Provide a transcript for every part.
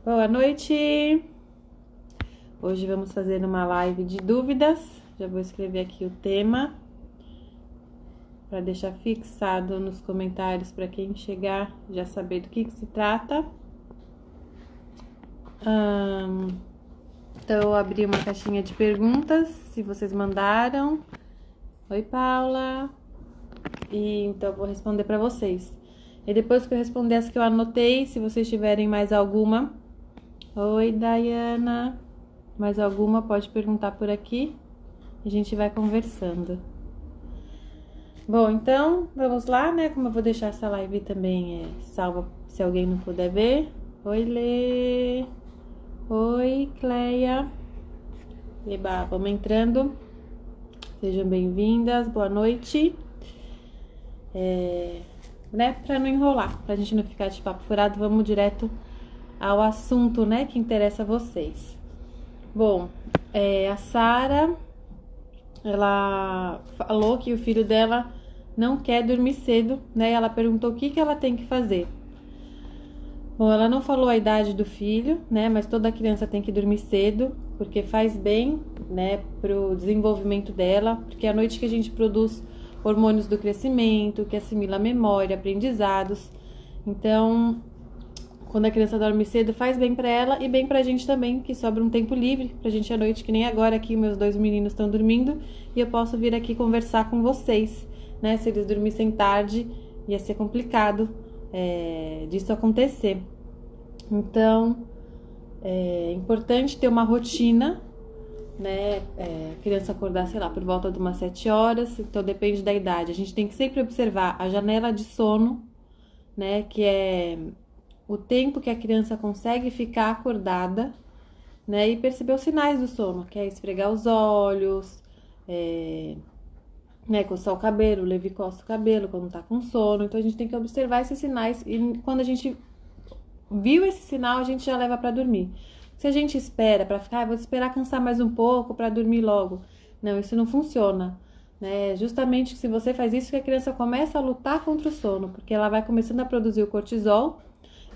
Boa noite! Hoje vamos fazer uma live de dúvidas. Já vou escrever aqui o tema para deixar fixado nos comentários para quem chegar já saber do que se trata. Então eu abri uma caixinha de perguntas, se vocês mandaram. Oi, Paula! E então eu vou responder para vocês. E depois que eu responder as que eu anotei, se vocês tiverem mais alguma. Oi, Dayana! Mais alguma pode perguntar por aqui. A gente vai conversando. Bom, então vamos lá, né? Como eu vou deixar essa live também salva se alguém não puder ver. Oi, Lê! Oi, Cleia! Eba, vamos entrando. Sejam bem-vindas, boa noite. Né? Para não enrolar, pra gente não ficar de papo furado, vamos direto ao assunto, né? Que interessa a vocês. Bom, a Sara, ela falou que o filho dela não quer dormir cedo, né? Ela perguntou o que ela tem que fazer. Bom, ela não falou a idade do filho, né? Mas toda criança tem que dormir cedo, porque faz bem, né? Pro desenvolvimento dela, porque é à noite que a gente produz hormônios do crescimento, que assimila memória, aprendizados. Então, quando a criança dorme cedo, faz bem pra ela e bem pra gente também, que sobra um tempo livre pra gente à noite, que nem agora aqui meus dois meninos estão dormindo e eu posso vir aqui conversar com vocês, né? Se eles dormissem tarde, ia ser complicado disso acontecer. Então, é importante ter uma rotina, né? A criança acordar, sei lá, por volta de umas 7 horas, então depende da idade. A gente tem que sempre observar a janela de sono, né? Que é o tempo que a criança consegue ficar acordada, né? E perceber os sinais do sono, que é esfregar os olhos, né? Coçar o cabelo, o Levi coça o cabelo quando tá com sono. Então a gente tem que observar esses sinais e quando a gente viu esse sinal, a gente já leva pra dormir. Se a gente espera pra ficar, vou esperar cansar mais um pouco pra dormir logo. Não, isso não funciona. Né? Justamente se você faz isso, que a criança começa a lutar contra o sono, porque ela vai começando a produzir o cortisol,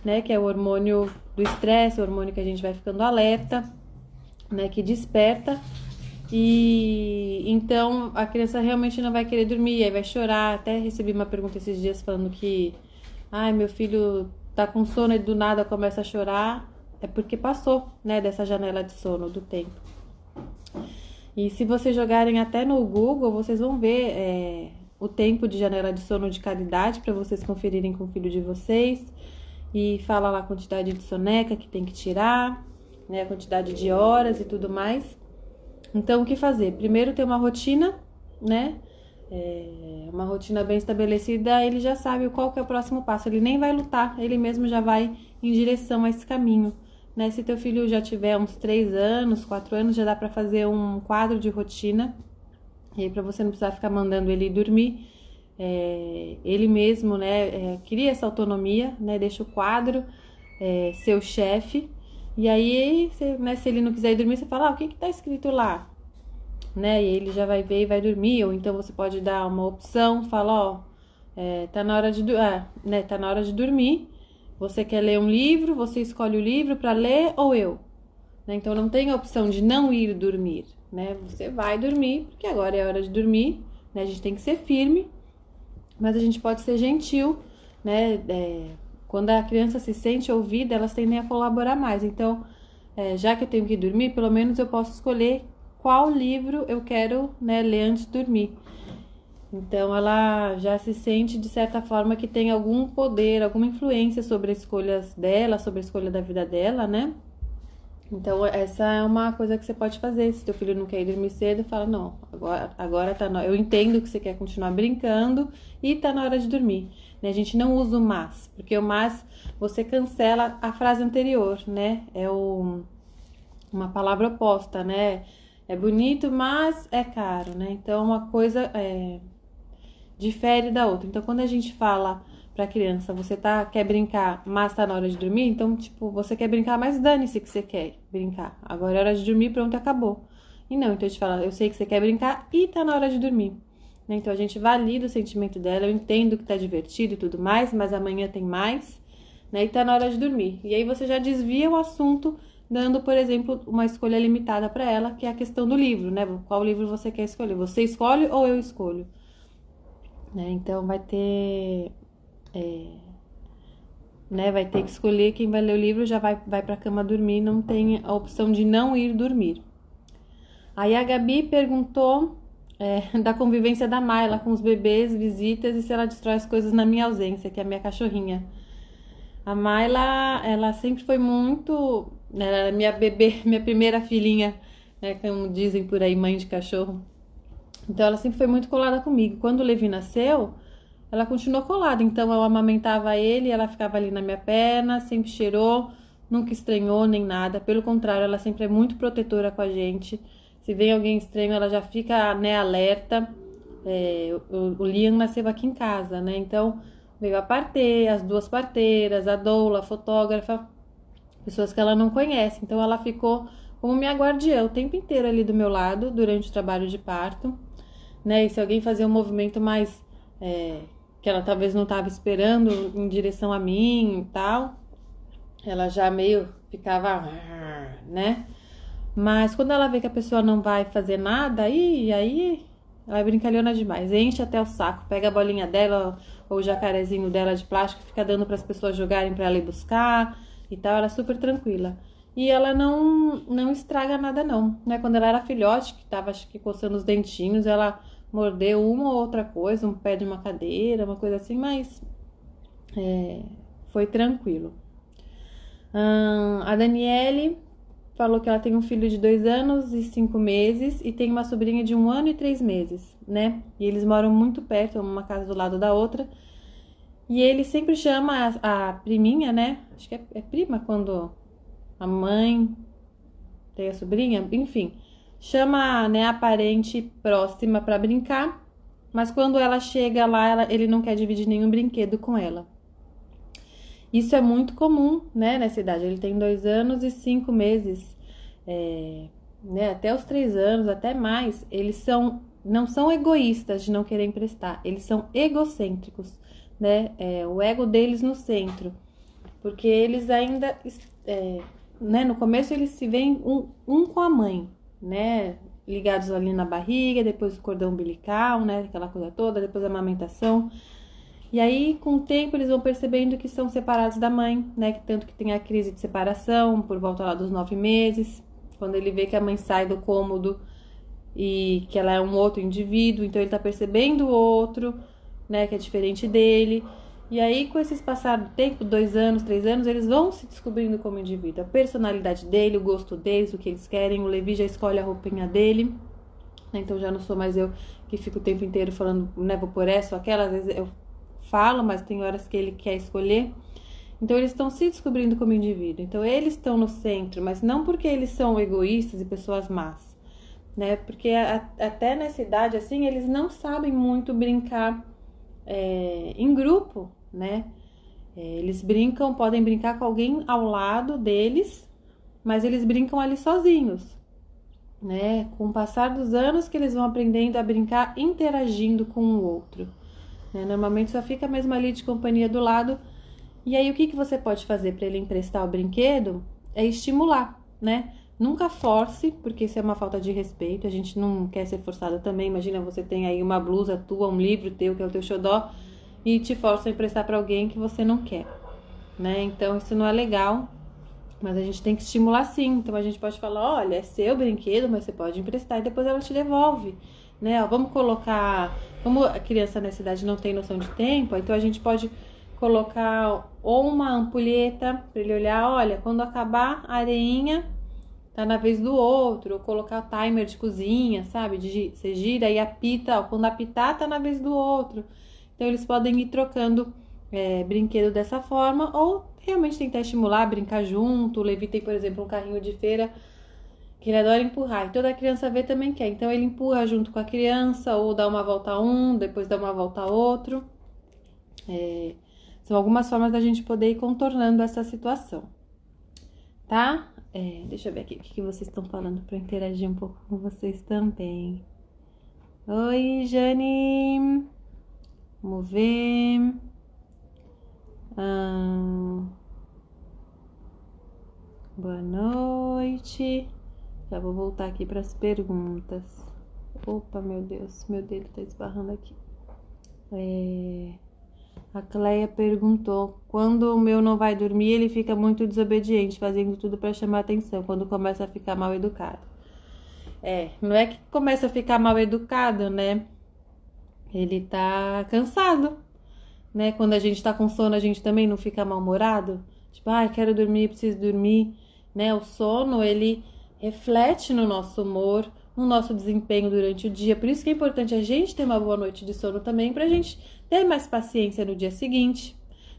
né, que é o hormônio do estresse, o hormônio que a gente vai ficando alerta, né, que desperta. E então a criança realmente não vai querer dormir, aí vai chorar. Até recebi uma pergunta esses dias falando que meu filho tá com sono e do nada começa a chorar. É porque passou, né, dessa janela de sono do tempo. E se vocês jogarem até no Google, vocês vão ver o tempo de janela de sono de cada idade para vocês conferirem com o filho de vocês. E fala lá a quantidade de soneca que tem que tirar, né, a quantidade de horas e tudo mais. Então, o que fazer? Primeiro, ter uma rotina, né? Uma rotina bem estabelecida, ele já sabe qual que é o próximo passo. Ele nem vai lutar, ele mesmo já vai em direção a esse caminho. Né? Se teu filho já tiver uns 3 anos, 4 anos, já dá para fazer um quadro de rotina. E aí, para você não precisar ficar mandando ele dormir, ele mesmo, né, cria essa autonomia, né, deixa o quadro ser o chefe. E aí, né, se ele não quiser ir dormir, você fala, o que tá escrito lá? Né, e ele já vai ver e vai dormir. Ou então você pode dar uma opção, fala, tá na hora de, né, tá na hora de dormir. Você quer ler um livro, você escolhe o livro para ler ou eu? Né, então não tem a opção de não ir dormir, né? Você vai dormir, porque agora é hora de dormir, né? A gente tem que ser firme, mas a gente pode ser gentil, né? Quando a criança se sente ouvida, elas tendem a colaborar mais. Então, já que eu tenho que dormir, pelo menos eu posso escolher qual livro eu quero, né, ler antes de dormir. Então, ela já se sente, de certa forma, que tem algum poder, alguma influência sobre as escolhas dela, sobre a escolha da vida dela, né? Então, essa é uma coisa que você pode fazer. Se teu filho não quer ir dormir cedo, fala, não, agora tá eu entendo que você quer continuar brincando e tá na hora de dormir. Né? A gente não usa o mas, porque o mas, você cancela a frase anterior, né? Uma palavra oposta, né? É bonito, mas é caro, né? Então, uma coisa difere da outra. Então, quando a gente fala pra criança, você quer brincar, mas tá na hora de dormir, então, tipo, você quer brincar, mas dane-se que você quer brincar. Agora é hora de dormir, pronto, acabou. E não, então a gente fala, eu sei que você quer brincar e tá na hora de dormir. Né? Então a gente valida o sentimento dela, eu entendo que tá divertido e tudo mais, mas amanhã tem mais, né? E tá na hora de dormir. E aí você já desvia o assunto, dando, por exemplo, uma escolha limitada para ela, que é a questão do livro, né? Qual livro você quer escolher? Você escolhe ou eu escolho? Né? Então vai ter, né? Vai ter que escolher quem vai ler o livro, já vai para a cama dormir, não tem a opção de não ir dormir. Aí a Gabi perguntou da convivência da Mayla com os bebês, visitas e se ela destrói as coisas na minha ausência, que é a minha cachorrinha. A Mayla, ela sempre foi muito, ela era minha bebê, minha primeira filhinha, né, como dizem por aí, mãe de cachorro. Então ela sempre foi muito colada comigo. Quando o Levi nasceu, ela continuou colada. Então eu amamentava ele, ela ficava ali na minha perna, sempre cheirou, nunca estranhou nem nada. Pelo contrário, ela sempre é muito protetora com a gente. Se vem alguém estranho, ela já fica, né, alerta. O Liam nasceu aqui em casa, né? Então veio a parteira, as duas parteiras, a doula, a fotógrafa, pessoas que ela não conhece. Então ela ficou como minha guardiã o tempo inteiro ali do meu lado durante o trabalho de parto, né? E se alguém fazia um movimento mais que ela talvez não estava esperando em direção a mim e tal, ela já meio ficava, né? Mas quando ela vê que a pessoa não vai fazer nada, aí ela é brincalhona demais. Enche até o saco, pega a bolinha dela ou o jacarezinho dela de plástico, fica dando para as pessoas jogarem para ela ir buscar e tal. Ela é super tranquila. E ela não estraga nada não, né? Quando ela era filhote, que tava acho que coçando os dentinhos, ela mordeu uma ou outra coisa, um pé de uma cadeira, uma coisa assim, mas foi tranquilo. A Daniele falou que ela tem um filho de 2 anos e 5 meses e tem uma sobrinha de 1 ano e 3 meses, né? E eles moram muito perto, uma casa do lado da outra. E ele sempre chama a priminha, né? Acho que é prima quando a mãe tem a sobrinha, enfim. Chama, né, a parente próxima para brincar, mas quando ela chega lá, ele não quer dividir nenhum brinquedo com ela. Isso é muito comum, né, nessa idade. Ele tem 2 anos e 5 meses, né, até os 3 anos, até mais. Eles não são egoístas de não querer emprestar, eles são egocêntricos, né? O ego deles no centro, porque eles ainda, né, no começo eles se veem um com a mãe, né? Ligados ali na barriga, depois o cordão umbilical, né? Aquela coisa toda, depois a amamentação. E aí, com o tempo, eles vão percebendo que são separados da mãe, né? Tanto que tem a crise de separação por volta lá dos 9 meses, quando ele vê que a mãe sai do cômodo e que ela é um outro indivíduo, então ele tá percebendo o outro, né? Que é diferente dele. E aí, com esses passar do tempo, 2 anos, 3 anos, eles vão se descobrindo como indivíduo. A personalidade dele, o gosto deles, o que eles querem. O Levi já escolhe a roupinha dele, né? Então já não sou mais eu que fico o tempo inteiro falando, né? Vou por essa ou aquela, às vezes eu falo, mas tem horas que ele quer escolher. Então eles estão se descobrindo como indivíduo. Então eles estão no centro, mas não porque eles são egoístas e pessoas más, né? Porque até nessa idade assim eles não sabem muito brincar em grupo, né? Eles brincam, podem brincar com alguém ao lado deles, mas eles brincam ali sozinhos, né? Com o passar dos anos que eles vão aprendendo a brincar interagindo com o outro. Normalmente só fica mesmo ali de companhia do lado. E aí o que você pode fazer para ele emprestar o brinquedo é estimular, né? Nunca force, porque isso é uma falta de respeito. A gente não quer ser forçado também. Imagina, você tem aí uma blusa tua, um livro teu, que é o teu xodó, e te força a emprestar para alguém que você não quer, né? Então isso não é legal, mas a gente tem que estimular sim. Então a gente pode falar, olha, é seu brinquedo, mas você pode emprestar e depois ela te devolve, né? Ó, vamos colocar, como a criança nessa idade não tem noção de tempo, então a gente pode colocar ou uma ampulheta para ele olhar, olha, quando acabar a areinha, tá na vez do outro, ou colocar o timer de cozinha, sabe? Você gira e apita, ó, quando apitar, tá na vez do outro. Então eles podem ir trocando brinquedo dessa forma, ou realmente tentar estimular, brincar junto. O Levi tem, por exemplo, um carrinho de feira que ele adora empurrar, e toda criança vê também quer. Então ele empurra junto com a criança, ou dá uma volta a um, depois dá uma volta a outro. São algumas formas da gente poder ir contornando essa situação, tá? Deixa eu ver aqui o que vocês estão falando para interagir um pouco com vocês também. Oi, Jane. Vamos ver. Boa noite. Já vou voltar aqui para as perguntas. Opa, meu Deus, meu dedo tá esbarrando aqui. A Cleia perguntou: quando o meu não vai dormir, ele fica muito desobediente, fazendo tudo para chamar atenção, quando começa a ficar mal educado. Não é que começa a ficar mal educado, né? Ele tá cansado, né? Quando a gente tá com sono, a gente também não fica mal-humorado. Tipo, quero dormir, preciso dormir, né? O sono, ele reflete no nosso humor, no nosso desempenho durante o dia. Por isso que é importante a gente ter uma boa noite de sono também, pra gente ter mais paciência no dia seguinte,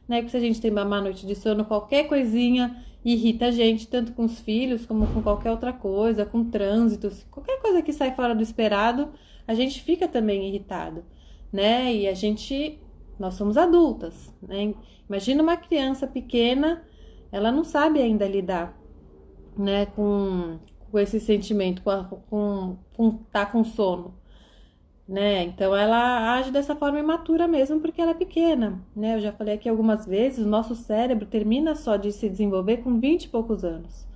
né? Porque se a gente tem uma má noite de sono, qualquer coisinha irrita a gente, tanto com os filhos, como com qualquer outra coisa, com trânsito, qualquer coisa que sai fora do esperado, a gente fica também irritado, né? E nós somos adultas, né? Imagina uma criança pequena, ela não sabe ainda lidar, né, com esse sentimento, com tá com sono, né? Então ela age dessa forma imatura mesmo porque ela é pequena, né? Eu já falei aqui algumas vezes, o nosso cérebro termina só de se desenvolver com 20 e poucos anos,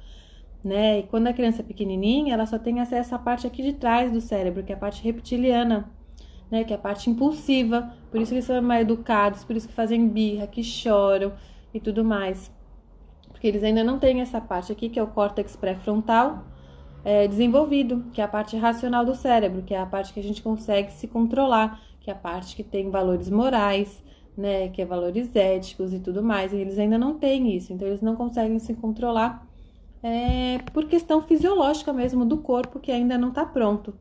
né? E quando a criança é pequenininha, ela só tem acesso à parte aqui de trás do cérebro, que é a parte reptiliana, né? Que é a parte impulsiva. Por isso que eles são mais educados, por isso que fazem birra, que choram e tudo mais. Porque eles ainda não têm essa parte aqui, que é o córtex pré-frontal, desenvolvido, que é a parte racional do cérebro, que é a parte que a gente consegue se controlar, que é a parte que tem valores morais, né, que é valores éticos e tudo mais, e eles ainda não têm isso, então eles não conseguem se controlar por questão fisiológica mesmo do corpo, que ainda não está pronto,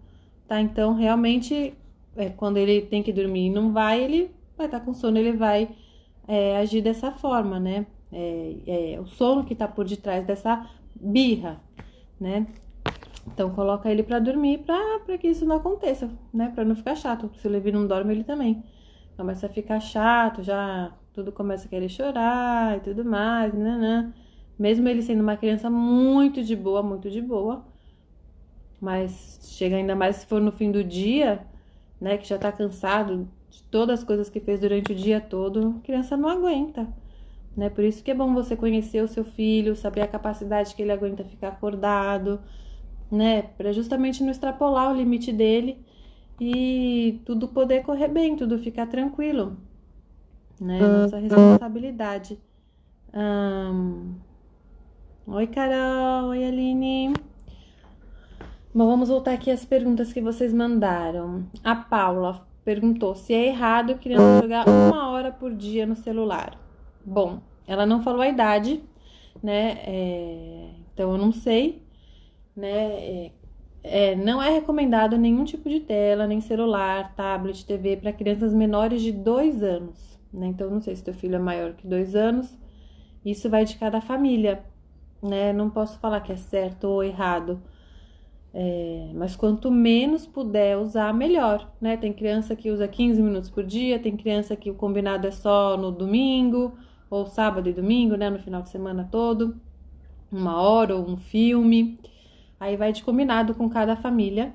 tá? Então, realmente, quando ele tem que dormir e não vai, ele vai estar com sono, ele vai agir dessa forma, né? O sono que está por detrás dessa birra, né? Então coloca ele para dormir para que isso não aconteça, né? Para não ficar chato. Se o Levi não dorme, ele também começa a ficar chato, já tudo começa a querer chorar e tudo mais, né? Mesmo ele sendo uma criança muito de boa, mas chega ainda mais se for no fim do dia, né? Que já tá cansado de todas as coisas que fez durante o dia todo, a criança não aguenta, né? Por isso que é bom você conhecer o seu filho, saber a capacidade que ele aguenta ficar acordado, né? Para justamente não extrapolar o limite dele e tudo poder correr bem, tudo ficar tranquilo, né? Nossa responsabilidade. Oi, Carol. Oi, Aline. Bom, vamos voltar aqui às perguntas que vocês mandaram. A Paula perguntou se é errado a criança jogar 1 hora por dia no celular. Bom, ela não falou a idade, né? Então eu não sei, né? Não é recomendado nenhum tipo de tela, nem celular, tablet, TV para crianças menores de 2 anos, né? Então eu não sei se teu filho é maior que 2 anos. Isso vai de cada família, né? Não posso falar que é certo ou errado. Mas quanto menos puder usar, melhor, né? Tem criança que usa 15 minutos por dia, tem criança que o combinado é só no domingo, ou sábado e domingo, né? No final de semana todo, 1 hora ou um filme. Aí vai de combinado com cada família,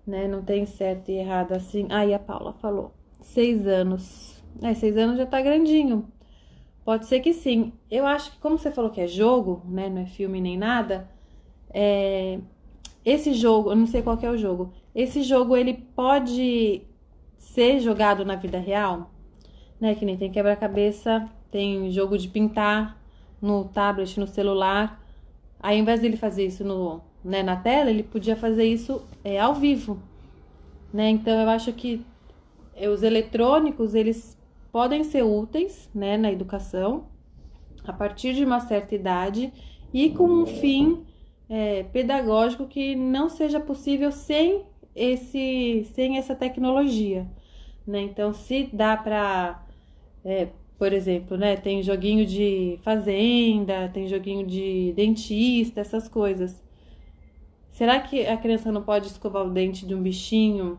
né? Não tem certo e errado assim. Aí a Paula falou, 6 anos. 6 anos já tá grandinho. Pode ser que sim. Eu acho que como você falou que é jogo, né? Não é filme nem nada, esse jogo, eu não sei qual que é o jogo. Esse jogo, ele pode ser jogado na vida real, né? Que nem tem quebra-cabeça, tem jogo de pintar no tablet, no celular. Aí, ao invés dele fazer isso na tela, ele podia fazer isso ao vivo, né? Então, eu acho que os eletrônicos, eles podem ser úteis, né, na educação, a partir de uma certa idade e com um fim pedagógico que não seja possível sem essa tecnologia, né? Então, se dá para, por exemplo, né, tem joguinho de fazenda, tem joguinho de dentista, essas coisas. Será que a criança não pode escovar o dente de um bichinho,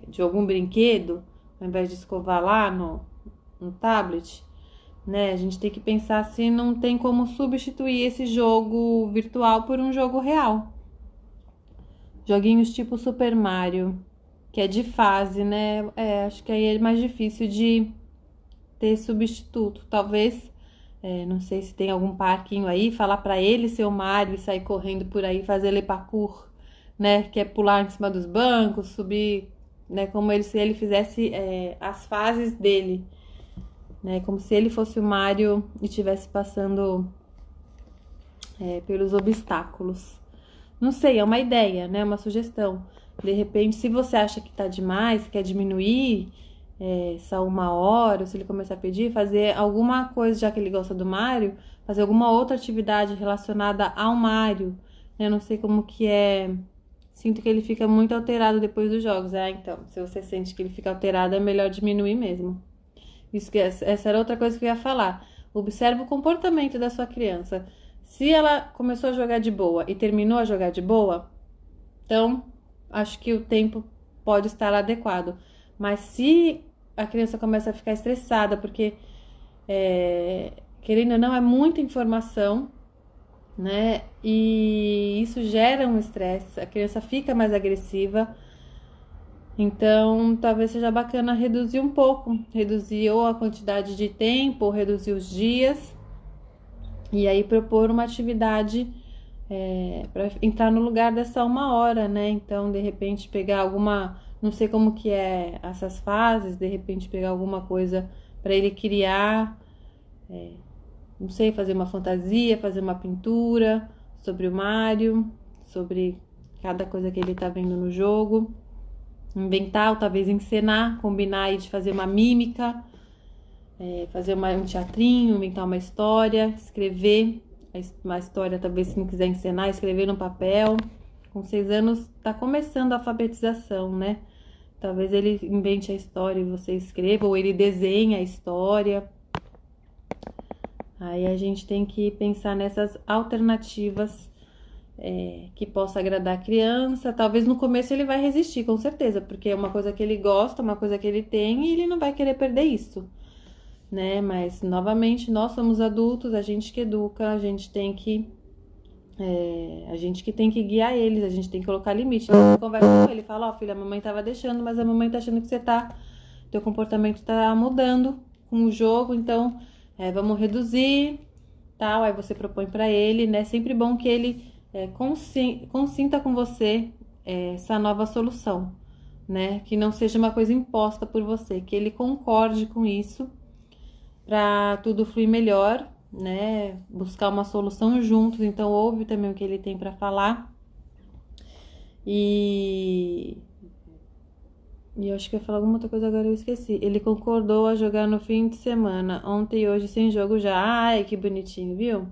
de algum brinquedo, ao invés de escovar lá no tablet? Né? A gente tem que pensar se não tem como substituir esse jogo virtual por um jogo real. Joguinhos tipo Super Mario, que é de fase, né? Acho que aí é mais difícil de ter substituto. Talvez Não sei se tem algum parquinho aí, falar pra ele ser o Mario e sair correndo por aí, fazer le parkour, né? Que é pular em cima dos bancos, subir, né? Como ele, se ele fizesse as fases dele, né? Como se ele fosse o Mario e estivesse passando pelos obstáculos. Não sei, é uma ideia, né? Uma sugestão. De repente, se você acha que tá demais, quer diminuir só 1 hora, ou se ele começar a pedir, fazer alguma coisa, já que ele gosta do Mario, fazer alguma outra atividade relacionada ao Mario. Eu não sei como que é. Sinto que ele fica muito alterado depois dos jogos. Então, se você sente que ele fica alterado, é melhor diminuir mesmo. Essa era outra coisa que eu ia falar. Observe o comportamento da sua criança. Se ela começou a jogar de boa e terminou a jogar de boa, então acho que o tempo pode estar adequado. Mas se a criança começa a ficar estressada, porque querendo ou não, é muita informação, né? E isso gera um estresse, a criança fica mais agressiva. Então, talvez seja bacana reduzir um pouco, reduzir ou a quantidade de tempo, ou reduzir os dias, e aí propor uma atividade para entrar no lugar dessa 1 hora, né? Então, de repente, pegar alguma, não sei como que é essas fases, de repente pegar alguma coisa para ele criar, não sei, fazer uma fantasia, fazer uma pintura sobre o Mario, sobre cada coisa que ele tá vendo no jogo. Inventar, ou talvez encenar, combinar aí de fazer uma mímica, fazer um teatrinho, inventar uma história, escrever uma história, talvez se não quiser encenar, escrever no papel. Com 6 anos tá começando a alfabetização, né? Talvez ele invente a história e você escreva, ou ele desenha a história. Aí a gente tem que pensar nessas alternativas que possa agradar a criança. Talvez no começo ele vai resistir, com certeza, porque é uma coisa que ele gosta, uma coisa que ele tem e ele não vai querer perder isso, né? Mas, novamente, nós somos adultos, a gente que educa, a gente que tem que guiar eles, a gente tem que colocar limite. Então, você conversa com ele, fala, filha, a mamãe tava deixando, mas a mamãe tá achando que teu comportamento tá mudando com o jogo, então, vamos reduzir, tal. Aí você propõe pra ele, né? Sempre bom que ele consinta com você essa nova solução, né? Que não seja uma coisa imposta por você, que ele concorde com isso para tudo fluir melhor, né? Buscar uma solução juntos. Então, ouve também o que ele tem para falar. E eu acho que eu ia falar alguma outra coisa, agora eu esqueci. Ele concordou a jogar no fim de semana, ontem e hoje sem jogo já. Ai, que bonitinho, viu?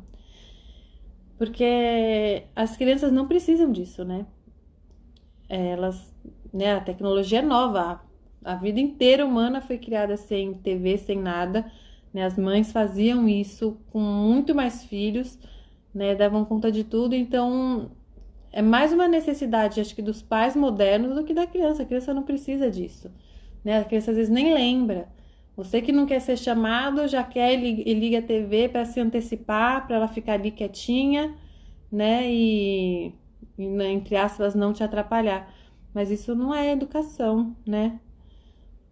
Porque as crianças não precisam disso, né? A tecnologia é nova. A vida inteira humana foi criada sem TV, sem nada, né? As mães faziam isso com muito mais filhos, né? Davam conta de tudo. Então, é mais uma necessidade, acho que, dos pais modernos do que da criança. A criança não precisa disso, né? A criança às vezes nem lembra. Você que não quer ser chamado, já quer e liga a TV para se antecipar, para ela ficar ali quietinha, né? Entre aspas, não te atrapalhar. Mas isso não é educação, né?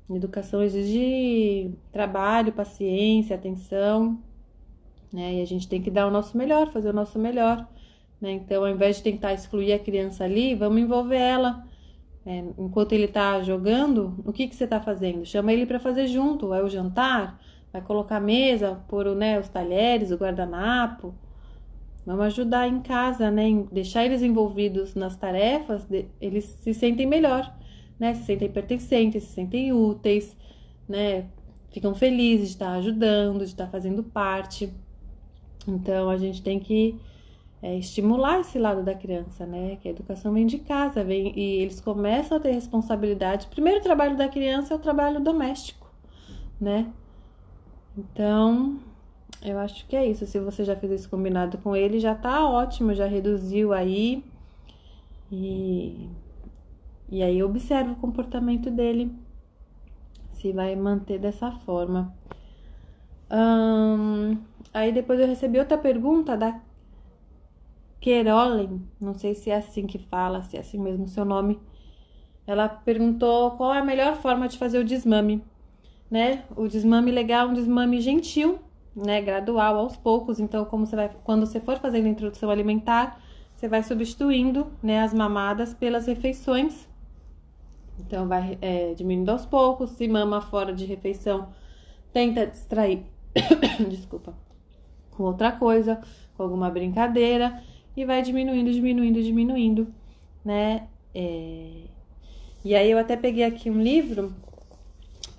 Educação exige trabalho, paciência, atenção, né? E a gente tem que dar o nosso melhor, fazer o nosso melhor, né? Então, ao invés de tentar excluir a criança ali, vamos envolver ela. Enquanto ele tá jogando, o que você tá fazendo? Chama ele para fazer junto, vai o jantar, vai colocar a mesa, pôr os talheres, o guardanapo. Vamos ajudar em casa, né? Deixar eles envolvidos nas tarefas, eles se sentem melhor, né? Se sentem pertencentes, se sentem úteis, né? Ficam felizes de estar ajudando, de estar fazendo parte. Então, a gente tem que estimular esse lado da criança, né? Que a educação vem de casa, e eles começam a ter responsabilidade. O primeiro trabalho da criança é o trabalho doméstico, né? Então, eu acho que é isso. Se você já fez esse combinado com ele, já tá ótimo, já reduziu aí. E aí observa o comportamento dele, se vai manter dessa forma. Aí depois eu recebi outra pergunta da Querolen, não sei se é assim que fala, se é assim mesmo o seu nome. Ela perguntou qual é a melhor forma de fazer o desmame, né? O desmame legal, um desmame gentil, né, gradual, aos poucos. Então, quando você for fazendo a introdução alimentar, você vai substituindo, né, as mamadas pelas refeições. Então, vai diminuindo aos poucos. Se mama fora de refeição, tenta distrair, desculpa, com outra coisa, com alguma brincadeira, e vai diminuindo, né? E aí eu até peguei aqui um livro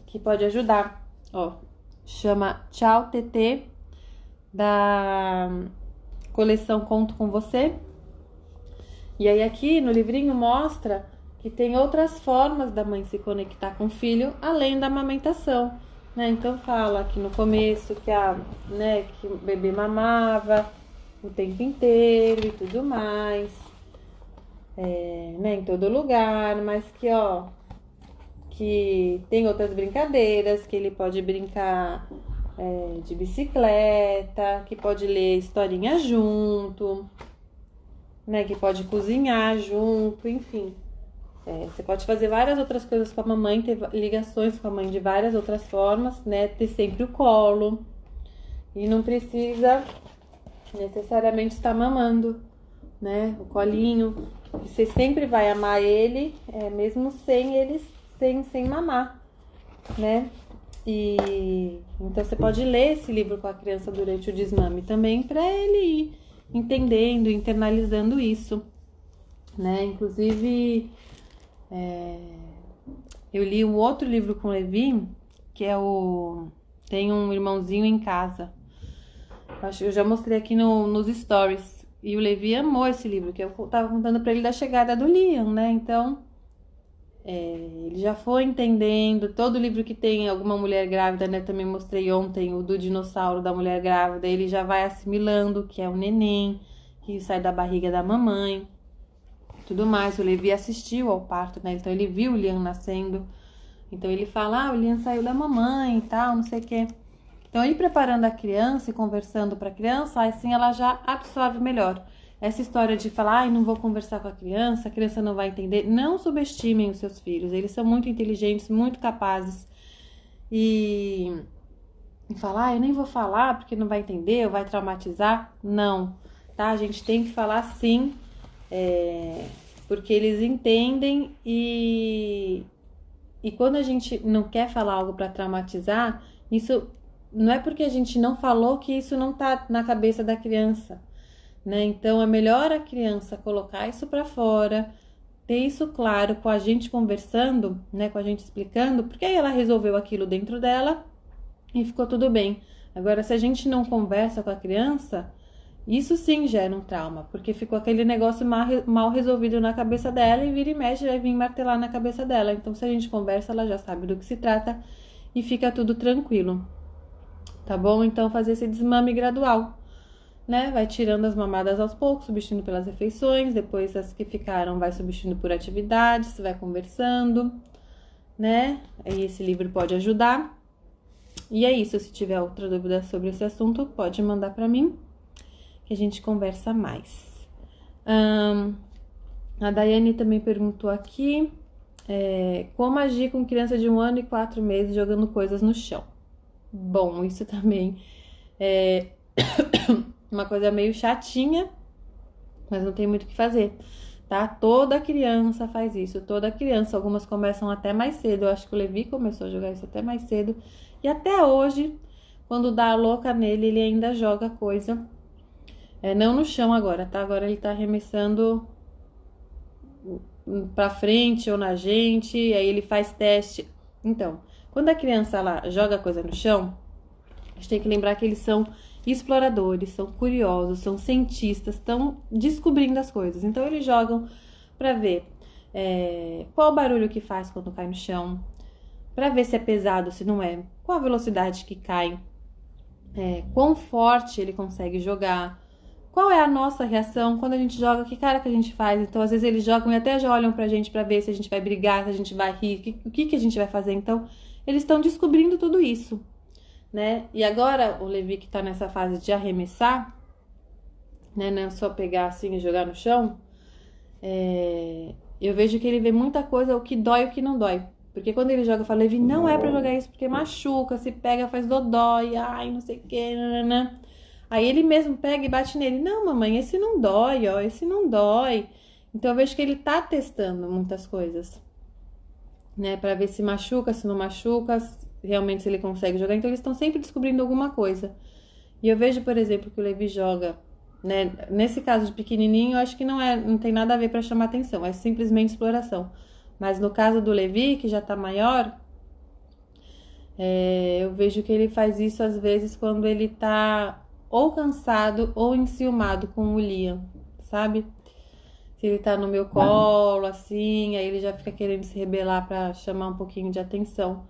que pode ajudar, ó, chama Tchau TT, da coleção Conto com Você. E aí aqui no livrinho mostra que tem outras formas da mãe se conectar com o filho, além da amamentação, né? Então fala que no começo que o bebê mamava o tempo inteiro e tudo mais, né? Em todo lugar, mas que tem outras brincadeiras, que ele pode brincar de bicicleta, que pode ler historinha junto, né? Que pode cozinhar junto, enfim. Você pode fazer várias outras coisas com a mamãe, ter ligações com a mãe de várias outras formas, né? Ter sempre o colo. E não precisa necessariamente estar mamando, né? O colinho. Você sempre vai amar ele, mesmo sem mamar, né? E então você pode ler esse livro com a criança durante o desmame também, para ele ir entendendo, internalizando isso, né? Inclusive, eu li um outro livro com o Levi, que Tem um irmãozinho em casa. Acho que eu já mostrei aqui nos stories. E o Levi amou esse livro, que eu tava contando para ele da chegada do Liam, né? Então, ele já foi entendendo. Todo livro que tem alguma mulher grávida, né? Também mostrei ontem o do dinossauro da mulher grávida. Ele já vai assimilando que é o neném, que sai da barriga da mamãe. Tudo mais. O Levi assistiu ao parto, né? Então ele viu o Liam nascendo. Então ele fala, o Liam saiu da mamãe e tal, não sei o quê. Então ir preparando a criança e conversando para a criança, assim ela já absorve melhor. Essa história de falar, não vou conversar com a criança não vai entender. Não subestimem os seus filhos, eles são muito inteligentes, muito capazes. E falar, eu nem vou falar porque não vai entender ou vai traumatizar. Não, tá? A gente tem que falar sim, porque eles entendem e quando a gente não quer falar algo para traumatizar, isso não é porque a gente não falou que isso não tá na cabeça da criança, né? Então é melhor a criança colocar isso para fora, ter isso claro com a gente conversando, né? Com a gente explicando, porque aí ela resolveu aquilo dentro dela e ficou tudo bem. Agora, se a gente não conversa com a criança, isso sim gera um trauma, porque ficou aquele negócio mal resolvido na cabeça dela e vira e mexe vai vir martelar na cabeça dela. Então, se a gente conversa, ela já sabe do que se trata e fica tudo tranquilo, tá bom? Então, fazer esse desmame gradual, né? Vai tirando as mamadas aos poucos, substituindo pelas refeições, depois as que ficaram vai substituindo por atividades, vai conversando, né? Aí esse livro pode ajudar. E é isso, se tiver outra dúvida sobre esse assunto, pode mandar para mim, que a gente conversa mais. A Daiane também perguntou aqui, como agir com criança de 1 ano e 4 meses jogando coisas no chão? Bom, isso também é uma coisa meio chatinha, mas não tem muito o que fazer, tá? Toda criança faz isso, toda criança. Algumas começam até mais cedo, eu acho que o Levi começou a jogar isso até mais cedo. E até hoje, quando dá a louca nele, ele ainda joga coisa. Não no chão agora, tá? Agora ele tá arremessando pra frente ou na gente, aí ele faz teste. Então, quando a criança lá joga coisa no chão, a gente tem que lembrar que eles são exploradores, são curiosos, são cientistas, estão descobrindo as coisas. Então, eles jogam pra ver qual o barulho que faz quando cai no chão, pra ver se é pesado, se não é, qual a velocidade que cai, quão forte ele consegue jogar. Qual é a nossa reação quando a gente joga? Que cara que a gente faz? Então, às vezes eles jogam e até já olham pra gente pra ver se a gente vai brigar, se a gente vai rir, o que a gente vai fazer. Então, eles estão descobrindo tudo isso, né? E agora, o Levi que tá nessa fase de arremessar, né? Não é só pegar assim e jogar no chão. Eu vejo que ele vê muita coisa, o que dói e o que não dói. Porque quando ele joga, eu falo, Levi, não é pra jogar isso porque machuca, se pega, faz dodói, ai, não sei o que, nananã. Aí ele mesmo pega e bate nele. Não, mamãe, esse não dói, ó, esse não dói. Então eu vejo que ele tá testando muitas coisas, né, pra ver se machuca, se não machuca, realmente se ele consegue jogar. Então eles estão sempre descobrindo alguma coisa. E eu vejo, por exemplo, que o Levi joga, né, nesse caso de pequenininho, eu acho que não tem nada a ver pra chamar atenção, é simplesmente exploração. Mas no caso do Levi, que já tá maior, eu vejo que ele faz isso às vezes quando ele tá ou cansado ou enciumado com o Liam, sabe? Se ele tá no meu colo, assim, aí ele já fica querendo se rebelar pra chamar um pouquinho de atenção.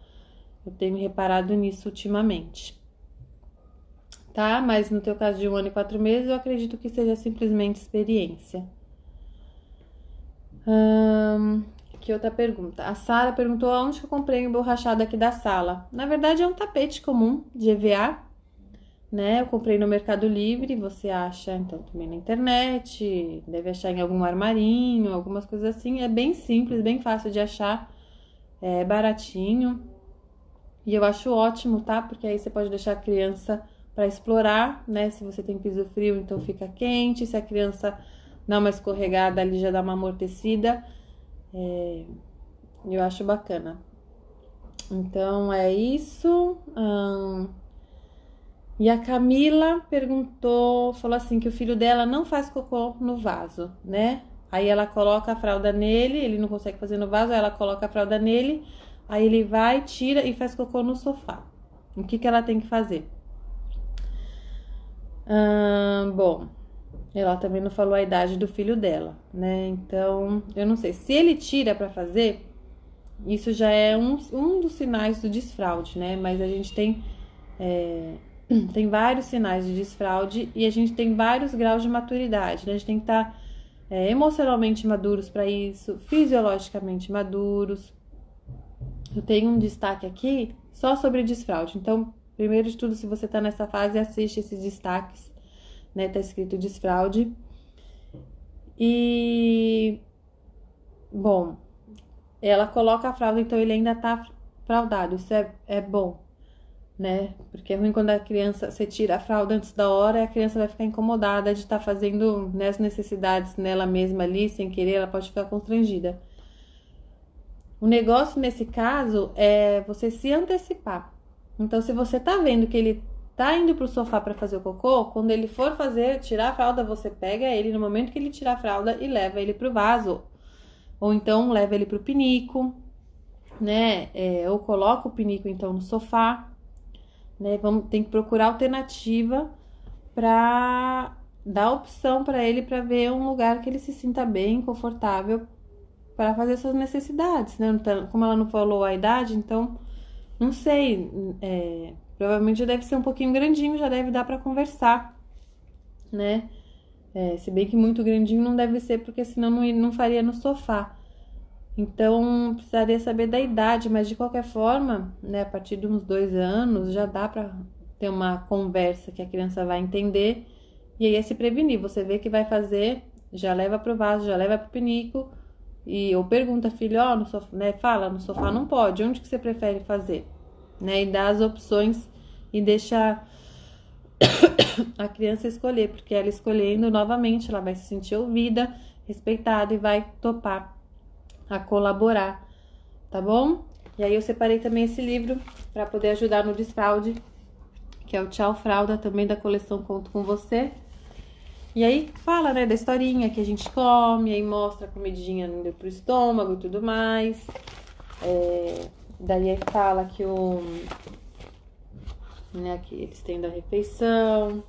Eu tenho reparado nisso ultimamente. Tá? Mas no teu caso de 1 ano e 4 meses, eu acredito que seja simplesmente experiência. Que outra pergunta? A Sara perguntou aonde que eu comprei o borrachado aqui da sala. Na verdade, é um tapete comum de EVA, né? Eu comprei no Mercado Livre, você acha então também na internet, deve achar em algum armarinho, algumas coisas assim. É bem simples, bem fácil de achar, é baratinho. E eu acho ótimo, tá? Porque aí você pode deixar a criança para explorar, né? Se você tem piso frio, então fica quente. Se a criança dá uma escorregada, ali já dá uma amortecida. Eu acho bacana. Então é isso. E a Camila perguntou, falou assim que o filho dela não faz cocô no vaso, né? Aí ela coloca a fralda nele, ele não consegue fazer no vaso, aí ela coloca a fralda nele, aí ele vai, tira e faz cocô no sofá. O que ela tem que fazer? Bom, ela também não falou a idade do filho dela, né? Então, eu não sei. Se ele tira pra fazer, isso já é um dos sinais do desfraude, né? Mas a gente tem vários sinais de desfraude e a gente tem vários graus de maturidade, né? A gente tem que estar emocionalmente maduros para isso, fisiologicamente maduros. Eu tenho um destaque aqui só sobre desfraude. Então, primeiro de tudo, se você tá nessa fase, assiste esses destaques, né? Tá escrito desfraude. E, bom, ela coloca a fralda, então ele ainda tá fraldado. Isso é bom, né? Porque é ruim quando a criança, você tira a fralda antes da hora e a criança vai ficar incomodada de estar fazendo, né, as necessidades nela mesma ali, sem querer, ela pode ficar constrangida. O negócio nesse caso é você se antecipar. Então, se você tá vendo que ele tá indo pro sofá para fazer o cocô, quando ele for tirar a fralda, você pega ele no momento que ele tirar a fralda e leva ele pro vaso. Ou então leva ele pro pinico, né? Ou coloca o pinico então no sofá, né? Tem que procurar alternativa para dar opção para ele para ver um lugar que ele se sinta bem, confortável para fazer suas necessidades, né? Como ela não falou a idade, então não sei, provavelmente já deve ser um pouquinho grandinho, já deve dar para conversar, né? Se bem que muito grandinho não deve ser, porque senão não faria no sofá. Então, precisaria saber da idade, mas de qualquer forma, né, a partir de uns 2 anos, já dá para ter uma conversa que a criança vai entender. E aí é se prevenir. Você vê que vai fazer, já leva pro vaso, já leva pro pinico. Ou pergunta, filho, ó, no sofá, né, fala, no sofá não pode, onde que você prefere fazer? Né, e dá as opções e deixa a criança escolher, porque ela escolhendo novamente, ela vai se sentir ouvida, respeitada e vai topar a colaborar, tá bom? E aí eu separei também esse livro para poder ajudar no desfraude, que é o Tchau Fralda, também da coleção Conto com Você. E aí fala, né, da historinha que a gente come, aí mostra a comidinha indo pro estômago e tudo mais. Daí fala que né, que eles têm a refeição.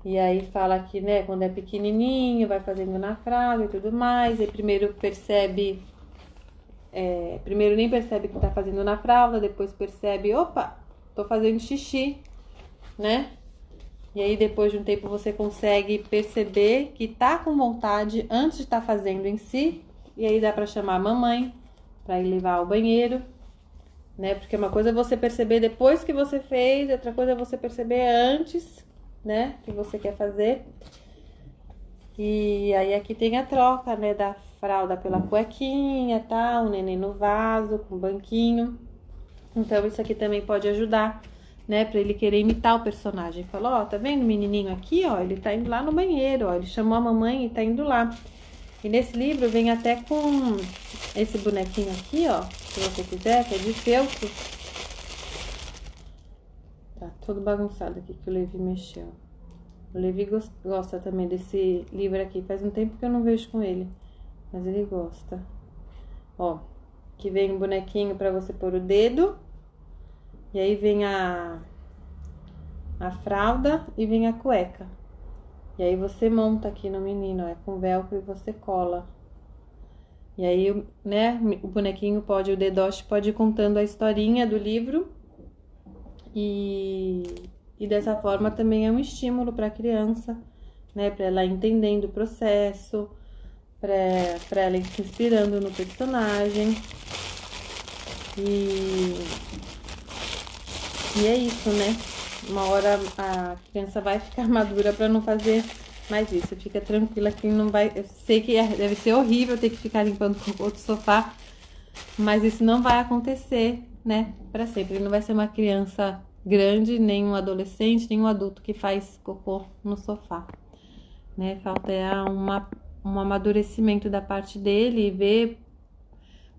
E aí fala que, né, quando é pequenininho, vai fazendo na fralda e tudo mais. Aí primeiro nem percebe que tá fazendo na fralda, depois percebe, opa, tô fazendo xixi, né? E aí depois de um tempo você consegue perceber que tá com vontade antes de estar fazendo em si. E aí dá pra chamar a mamãe pra ir levar ao banheiro, né? Porque uma coisa é você perceber depois que você fez, outra coisa é você perceber antes, né, que você quer fazer. E aí aqui tem a troca, né, da fralda pela cuequinha, tal, o neném no vaso, com banquinho. Então isso aqui também pode ajudar, né, pra ele querer imitar o personagem. Falou, ó, tá vendo o menininho aqui, ó, ele tá indo lá no banheiro, ó, ele chamou a mamãe e tá indo lá. E nesse livro vem até com esse bonequinho aqui, ó, se você quiser, que é de feltro. Tá todo bagunçado aqui que o Levi mexeu. O Levi gosta também desse livro aqui. Faz um tempo que eu não vejo com ele, mas ele gosta. Ó, que vem um bonequinho pra você pôr o dedo. E aí vem a fralda e vem a cueca. E aí você monta aqui no menino, ó, é com velcro e você cola. E aí, né, o bonequinho pode, o dedoche pode ir contando a historinha do livro. E dessa forma também é um estímulo para a criança, né, para ela entendendo o processo, para ela ir se inspirando no personagem. E é isso, né? Uma hora a criança vai ficar madura para não fazer mais isso. Fica tranquila que não vai. Eu sei que deve ser horrível ter que ficar limpando cocô do sofá, mas isso não vai acontecer, né? Para sempre. Ele não vai ser uma criança grande, nem um adolescente, nem um adulto que faz cocô no sofá, né? Falta um amadurecimento da parte dele e ver.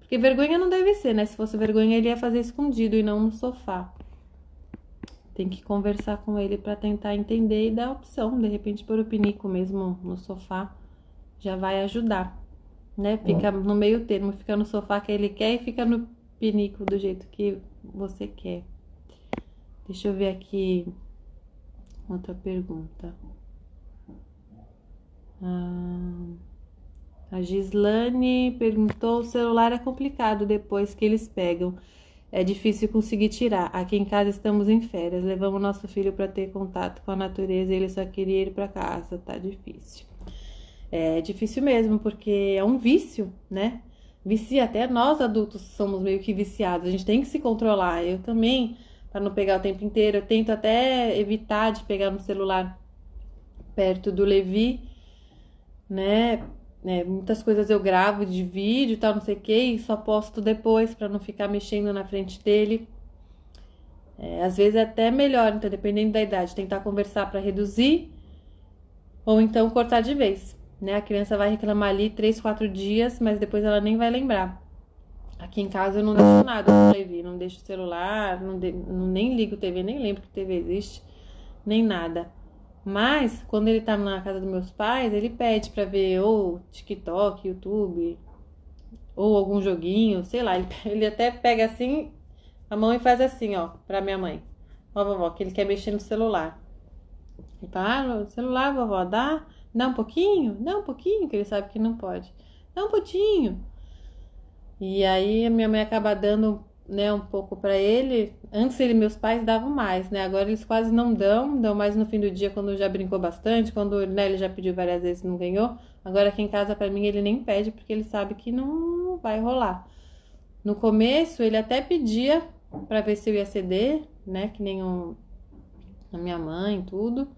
Porque vergonha não deve ser, né? Se fosse vergonha, ele ia fazer escondido e não no sofá. Tem que conversar com ele para tentar entender e dar opção. De repente, pôr o pinico mesmo no sofá já vai ajudar, né? Fica no meio termo, fica no sofá que ele quer e fica no pinico do jeito que você quer. Deixa eu ver aqui outra pergunta. A Gislane perguntou: o celular é complicado depois que eles pegam. É difícil conseguir tirar. Aqui em casa estamos em férias. Levamos nosso filho para ter contato com a natureza e ele só queria ir para casa. Tá difícil. É difícil mesmo, porque é um vício, né? Vicia, até nós adultos somos meio que viciados. A gente tem que se controlar. Eu também, para não pegar o tempo inteiro, eu tento até evitar de pegar no celular perto do Levi, né? Muitas coisas eu gravo de vídeo e tal, não sei o que, e só posto depois para não ficar mexendo na frente dele. Às vezes é até melhor, então, dependendo da idade, tentar conversar para reduzir ou então cortar de vez, né? A criança vai reclamar ali 3, 4 dias, mas depois ela nem vai lembrar. Aqui em casa eu não deixo nada com o Levi, não deixo o celular, nem ligo TV, nem lembro que TV existe, nem nada. Mas, quando ele tá na casa dos meus pais, ele pede pra ver ou TikTok, YouTube, ou algum joguinho, sei lá. Ele até pega assim, a mão e faz assim, ó, pra minha mãe. Ó, vovó, que ele quer mexer no celular. Ele fala, celular, vovó, dá? Dá um pouquinho? Dá um pouquinho, que ele sabe que não pode. Dá um pouquinho. E aí, a minha mãe acaba dando, né, um pouco pra ele. Antes meus pais davam mais, né? Agora eles quase não dão mais no fim do dia quando já brincou bastante, quando, né, ele já pediu várias vezes e não ganhou. Agora aqui em casa pra mim ele nem pede porque ele sabe que não vai rolar. No começo ele até pedia pra ver se eu ia ceder, né? Que nem a minha mãe, tudo,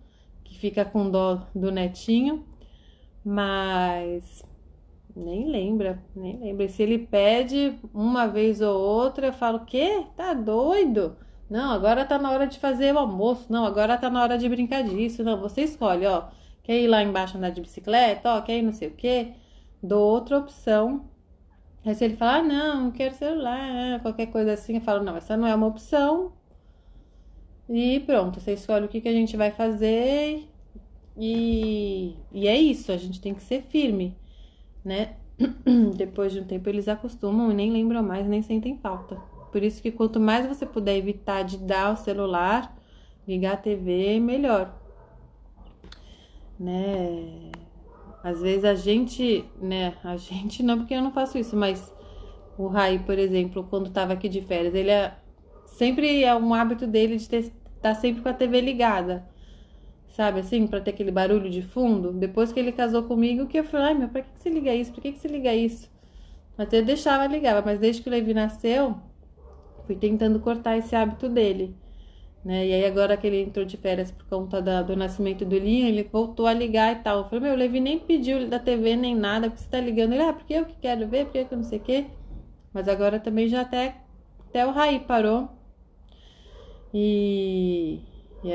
que fica com dó do netinho, mas nem lembra. E se ele pede uma vez ou outra, eu falo, quê? Tá doido? Não, agora tá na hora de fazer o almoço. Não, agora tá na hora de brincar disso. Não, você escolhe, ó. Quer ir lá embaixo andar de bicicleta? Ó, quer ir não sei o quê? Dou outra opção. Aí se ele falar, não quero celular, qualquer coisa assim, eu falo, não, essa não é uma opção. E pronto, você escolhe o que a gente vai fazer. E é isso, a gente tem que ser firme, né? Depois de um tempo eles acostumam e nem lembram mais, nem sentem falta. Por isso que quanto mais você puder evitar de dar o celular, ligar a TV, melhor, né? Às vezes a gente não, porque eu não faço isso, mas o Rai, por exemplo, quando tava aqui de férias, ele sempre é um hábito dele de estar sempre com a TV ligada. Sabe, assim, pra ter aquele barulho de fundo. Depois que ele casou comigo, que eu falei, ai, meu, pra que você liga isso? Por que você liga isso? Mas eu deixava, ligava. Mas desde que o Levi nasceu, fui tentando cortar esse hábito dele, né? E aí agora que ele entrou de férias por conta do nascimento do Liam, ele voltou a ligar e tal. Eu falei, meu, o Levi nem pediu da TV nem nada, porque você tá ligando. Ele, porque eu que quero ver, porque eu não sei o quê. Mas agora também já até o Raí parou. E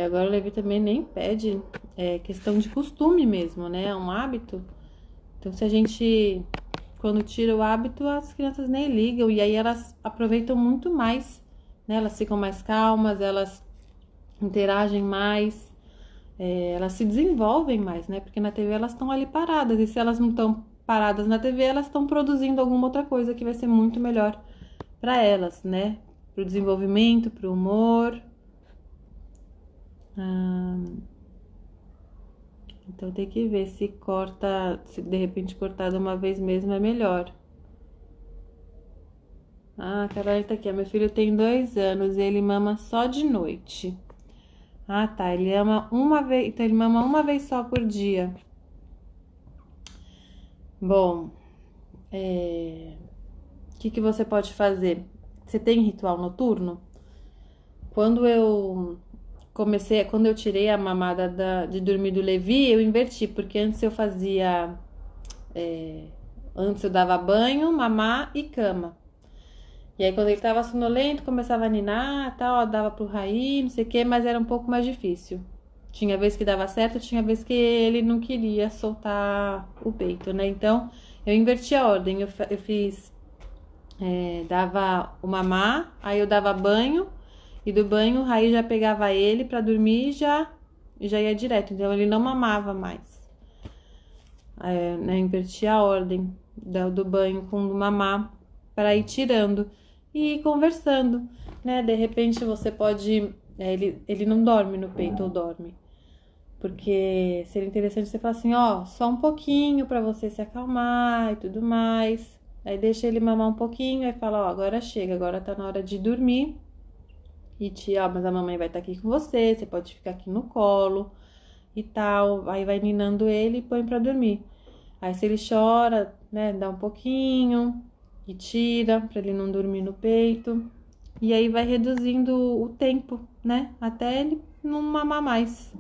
agora o Levi também nem pede. É questão de costume mesmo, né? É um hábito. Então se a gente, quando tira o hábito, as crianças nem ligam. E aí elas aproveitam muito mais, né? Elas ficam mais calmas, elas interagem mais, elas se desenvolvem mais, né? Porque na TV elas estão ali paradas, e se elas não estão paradas na TV, elas estão produzindo alguma outra coisa que vai ser muito melhor para elas, né? Para o desenvolvimento, para o humor. Então tem que ver se corta, se de repente cortar de uma vez mesmo é melhor. A Carol tá aqui, meu filho tem 2 anos e ele mama só de noite. Ah, tá. Ele ama uma vez. Então ele mama uma vez só por dia. Bom, o que você pode fazer? Você tem ritual noturno? Quando eu quando eu tirei a mamada de dormir do Levi, eu inverti, porque antes eu fazia. Antes eu dava banho, mamar e cama. E aí quando ele tava sonolento, começava a ninar, tal, ó, dava pro Raí, não sei o que, mas era um pouco mais difícil. Tinha vez que dava certo, tinha vez que ele não queria soltar o peito, né? Então, eu inverti a ordem. Eu fiz, dava o mamar, aí eu dava banho, e do banho o Raí já pegava ele pra dormir e já ia direto. Então, ele não mamava mais. Né? Inverti a ordem do banho com o mamar para ir tirando e ir conversando, né? De repente você pode. Ele não dorme no peito ou dorme. Porque seria interessante você falar assim, ó, só um pouquinho para você se acalmar e tudo mais. Aí deixa ele mamar um pouquinho, aí fala, ó, agora chega, agora tá na hora de dormir. E tia, ó, mas a mamãe vai estar aqui com você, você pode ficar aqui no colo e tal. Aí vai ninando ele e põe para dormir. Aí se ele chora, né, dá um pouquinho e tira para ele não dormir no peito. E aí vai reduzindo o tempo, né, até ele não mamar mais.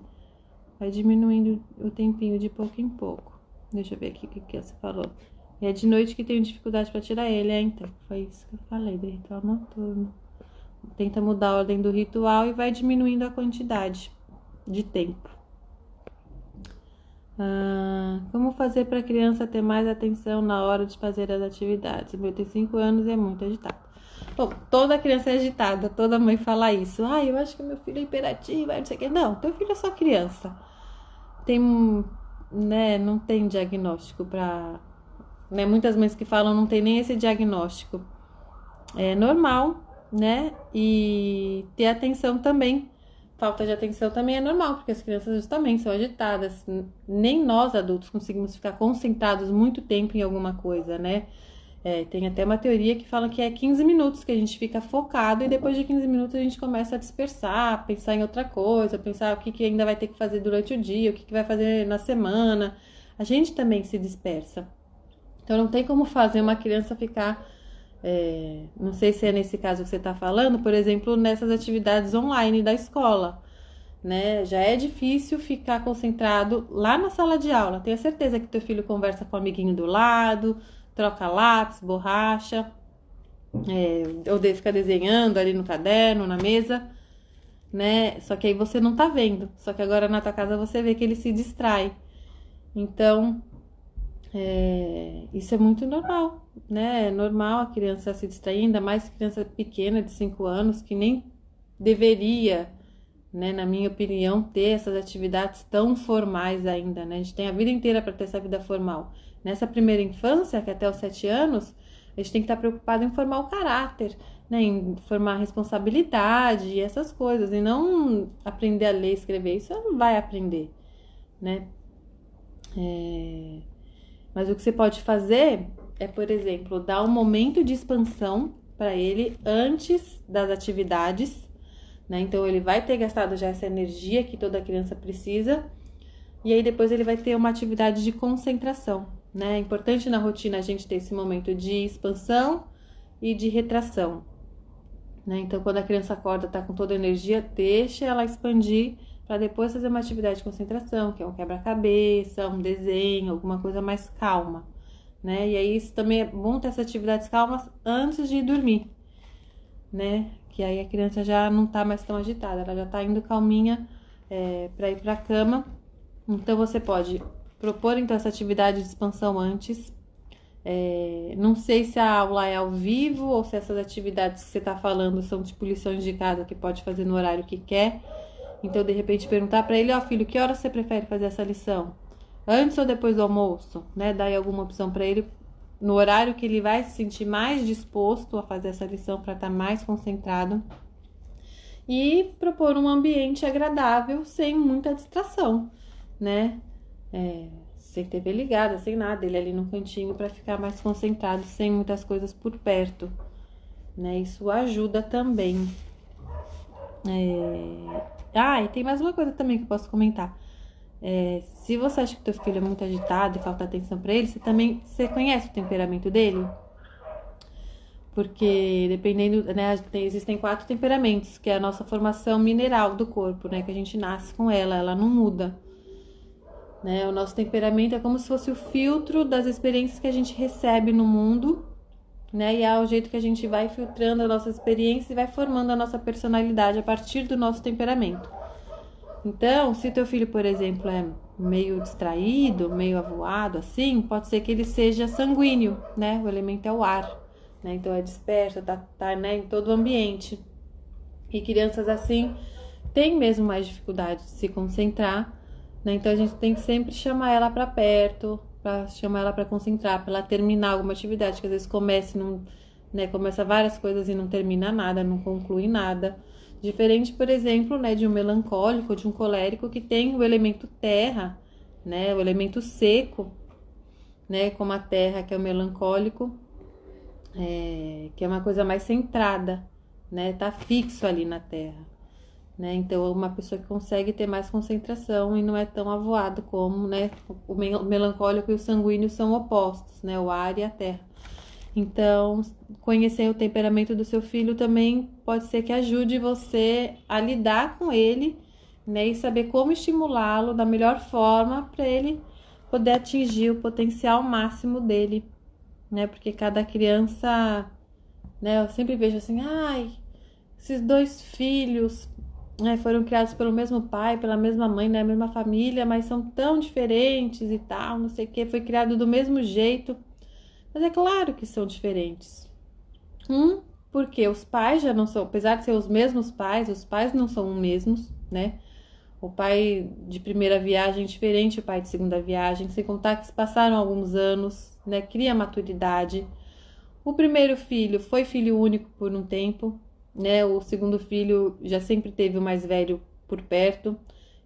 Vai diminuindo o tempinho de pouco em pouco. Deixa eu ver aqui o que você falou. E é de noite que tenho dificuldade para tirar ele, então. Foi isso que eu falei do ritual noturno. Tenta mudar a ordem do ritual e vai diminuindo a quantidade de tempo. Como fazer para a criança ter mais atenção na hora de fazer as atividades? O meu tem 5 anos e é muito agitado. Bom, toda criança é agitada, toda mãe fala isso. Eu acho que meu filho é hiperativo, não sei o que. Não, teu filho é só criança. Né, não tem diagnóstico para, né, muitas mães que falam não tem nem esse diagnóstico. É normal, né? E ter atenção também. Falta de atenção também é normal, porque as crianças também são agitadas. Nem nós adultos conseguimos ficar concentrados muito tempo em alguma coisa, né? Tem até uma teoria que fala que é 15 minutos que a gente fica focado e depois de 15 minutos a gente começa a dispersar, pensar em outra coisa, pensar o que ainda vai ter que fazer durante o dia, o que vai fazer na semana. A gente também se dispersa. Então não tem como fazer uma criança ficar, não sei se é nesse caso que você está falando, por exemplo, nessas atividades online da escola, né? Já é difícil ficar concentrado lá na sala de aula. Tenha certeza que teu filho conversa com o amiguinho do lado, troca lápis, borracha, ou fica desenhando ali no caderno, na mesa, né? Só que aí você não tá vendo. Só que agora na tua casa você vê que ele se distrai. Então, isso é muito normal, né? É normal a criança se distrair, ainda mais criança pequena de 5 anos, que nem deveria, né, na minha opinião, ter essas atividades tão formais ainda, né? A gente tem a vida inteira para ter essa vida formal. Nessa primeira infância, que é até os 7 anos, a gente tem que estar preocupado em formar o caráter, né? Em formar a responsabilidade e essas coisas, e não aprender a ler e escrever. Isso não vai aprender, né? Mas o que você pode fazer é, por exemplo, dar um momento de expansão para ele antes das atividades, né? Então ele vai ter gastado já essa energia que toda criança precisa, e aí depois ele vai ter uma atividade de concentração, né? É importante na rotina a gente ter esse momento de expansão e de retração. né? Então, quando a criança acorda, tá com toda a energia, deixa ela expandir para depois fazer uma atividade de concentração, que é um quebra-cabeça, um desenho, alguma coisa mais calma, né? E aí, isso também é bom ter essas atividades calmas antes de dormir, né? Que aí a criança já não tá mais tão agitada, ela já tá indo calminha para ir para a cama. Então, você pode propor, então, essa atividade de expansão antes. Não sei se a aula é ao vivo ou se essas atividades que você está falando são tipo lições de casa que pode fazer no horário que quer. Então, de repente, perguntar para ele: ó, filho, que hora você prefere fazer essa lição? Antes ou depois do almoço? Né? Dar aí alguma opção para ele no horário que ele vai se sentir mais disposto a fazer essa lição para estar mais concentrado. E propor um ambiente agradável sem muita distração, né? Sem TV ligada, sem nada, ele ali no cantinho para ficar mais concentrado, sem muitas coisas por perto, né? Isso ajuda também. E tem mais uma coisa também que eu posso comentar. Se você acha que teu filho é muito agitado e falta atenção para ele, você conhece o temperamento dele? Porque dependendo, né, existem 4 temperamentos, que é a nossa formação mineral do corpo, né? Que a gente nasce com ela não muda. Né? O nosso temperamento é como se fosse o filtro das experiências que a gente recebe no mundo, né? E é o jeito que a gente vai filtrando a nossa experiência e vai formando a nossa personalidade a partir do nosso temperamento. Então, se teu filho, por exemplo, é meio distraído, meio avoado, assim, pode ser que ele seja sanguíneo, né? O elemento é o ar, né? Então é disperso, tá, né, em todo o ambiente. E crianças assim têm mesmo mais dificuldade de se concentrar, né? Então a gente tem que sempre chamar ela para perto, para chamar ela para concentrar, para ela terminar alguma atividade, que às vezes começa várias coisas e não termina nada, não conclui nada. Diferente, por exemplo, né, de um melancólico, de um colérico que tem o elemento terra, né, o elemento seco, né, como a terra, que é o melancólico, que é uma coisa mais centrada, né, tá fixo ali na terra. Né? Então, uma pessoa que consegue ter mais concentração e não é tão avoado como, né? O melancólico e o sanguíneo são opostos, né? O ar e a terra. Então, conhecer o temperamento do seu filho também pode ser que ajude você a lidar com ele, né? E saber como estimulá-lo da melhor forma para ele poder atingir o potencial máximo dele, né? Porque cada criança, né? Eu sempre vejo assim, esses 2 filhos, né, foram criados pelo mesmo pai, pela mesma mãe, né, mesma família, mas são tão diferentes e tal, não sei o que, foi criado do mesmo jeito. Mas é claro que são diferentes. Porque os pais já não são, apesar de ser os mesmos pais, os pais não são os mesmos, né? O pai de primeira viagem é diferente do pai de segunda viagem, sem contar que se passaram alguns anos, né? Cria maturidade. O primeiro filho foi filho único por um tempo, né? O segundo filho já sempre teve o mais velho por perto.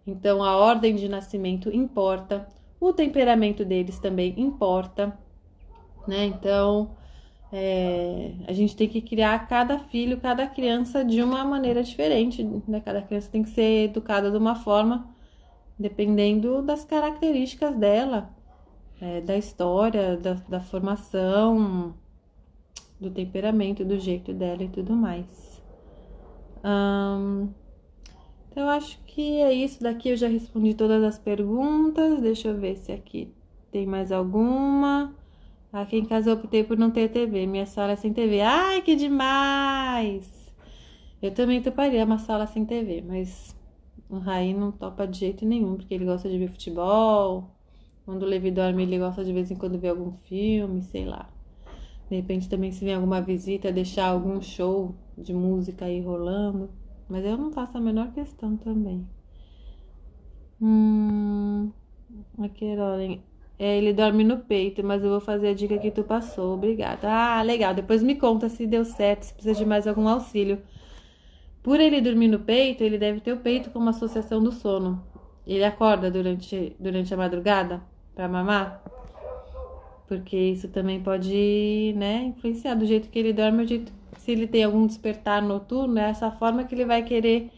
Então a ordem de nascimento importa, o temperamento deles também importa, né? Então a gente tem que criar cada filho, cada criança de uma maneira diferente, né? Cada criança tem que ser educada de uma forma, dependendo das características dela, da história, da formação, do temperamento, do jeito dela e tudo mais. Então, eu acho que é isso. Daqui eu já respondi todas as perguntas. Deixa eu ver se aqui tem mais alguma. Aqui em casa eu optei por não ter TV. Minha sala é sem TV. Ai, que demais! Eu também toparia uma sala sem TV, mas o Raí não topa de jeito nenhum, porque ele gosta de ver futebol. Quando o Levi dorme, ele gosta de vez em quando ver algum filme, sei lá. De repente também se vem alguma visita, deixar algum show de música aí rolando. Mas eu não faço a menor questão também. Aqui, olha, ele dorme no peito, mas eu vou fazer a dica que tu passou. Obrigada. Ah, legal. Depois me conta se deu certo, se precisa de mais algum auxílio. Por ele dormir no peito, ele deve ter o peito como associação do sono. Ele acorda durante a madrugada para mamar? Porque isso também pode, né, influenciar do jeito que ele dorme, se ele tem algum despertar noturno, é essa forma que ele vai querer,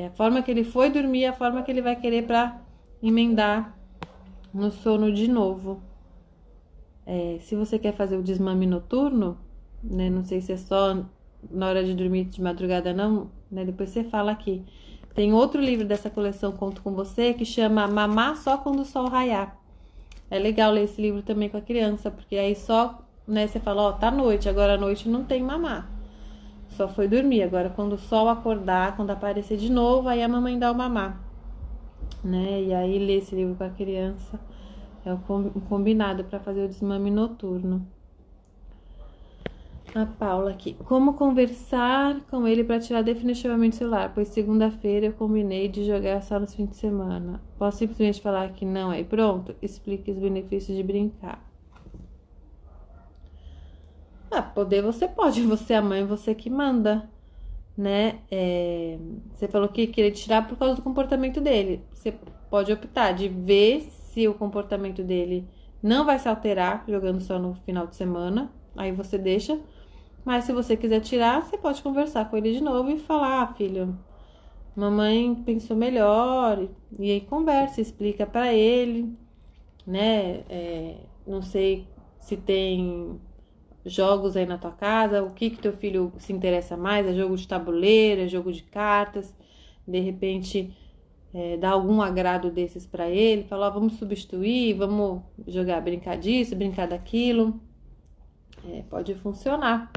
a forma que ele foi dormir, a forma que ele vai querer para emendar no sono de novo. Se você quer fazer o desmame noturno, né, não sei se é só na hora de dormir de madrugada não, né? Depois você fala aqui. Tem outro livro dessa coleção Conto com Você que chama Mamar Só Quando o Sol Raiar. É legal ler esse livro também com a criança, porque aí só, né, você fala, ó, tá noite, agora à noite não tem mamar. Só foi dormir. Agora quando o sol acordar, quando aparecer de novo, aí a mamãe dá o mamar, né? E aí ler esse livro com a criança é um combinado para fazer o desmame noturno. A Paula aqui. Como conversar com ele para tirar definitivamente o celular? Pois segunda-feira eu combinei de jogar só nos fins de semana. Posso simplesmente falar que não é e pronto? Explique os benefícios de brincar. Poder você pode. Você é a mãe, você que manda, né? Você falou que queria tirar por causa do comportamento dele. Você pode optar de ver se o comportamento dele não vai se alterar jogando só no final de semana. Aí você deixa. Mas se você quiser tirar, você pode conversar com ele de novo e falar, filho, mamãe pensou melhor. E aí conversa, explica pra ele, né? Não sei se tem jogos aí na tua casa, o que teu filho se interessa mais, é jogo de tabuleiro, é jogo de cartas, de repente dá algum agrado desses pra ele, fala, ó, vamos substituir, vamos jogar, brincar disso, brincar daquilo, pode funcionar.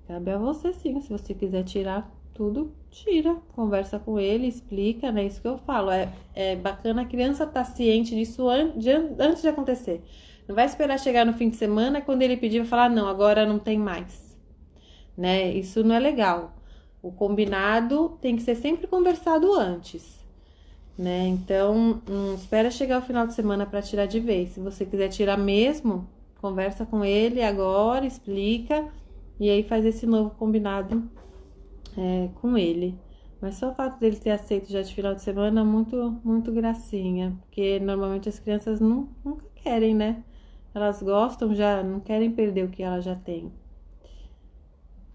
Cabe a você sim, se você quiser tirar tudo, tira, conversa com ele, explica, né? Isso que eu falo, é bacana a criança estar ciente disso antes de acontecer. Não vai esperar chegar no fim de semana, quando ele pedir, vai falar, não, agora não tem mais, né? Isso não é legal. O combinado tem que ser sempre conversado antes, né? Então, não espera chegar o final de semana para tirar de vez. Se você quiser tirar mesmo, conversa com ele agora, explica, e aí faz esse novo combinado com ele. Mas só o fato dele ter aceito já de final de semana, muito, muito gracinha. Porque normalmente as crianças nunca querem, né? Elas gostam, já não querem perder o que elas já têm.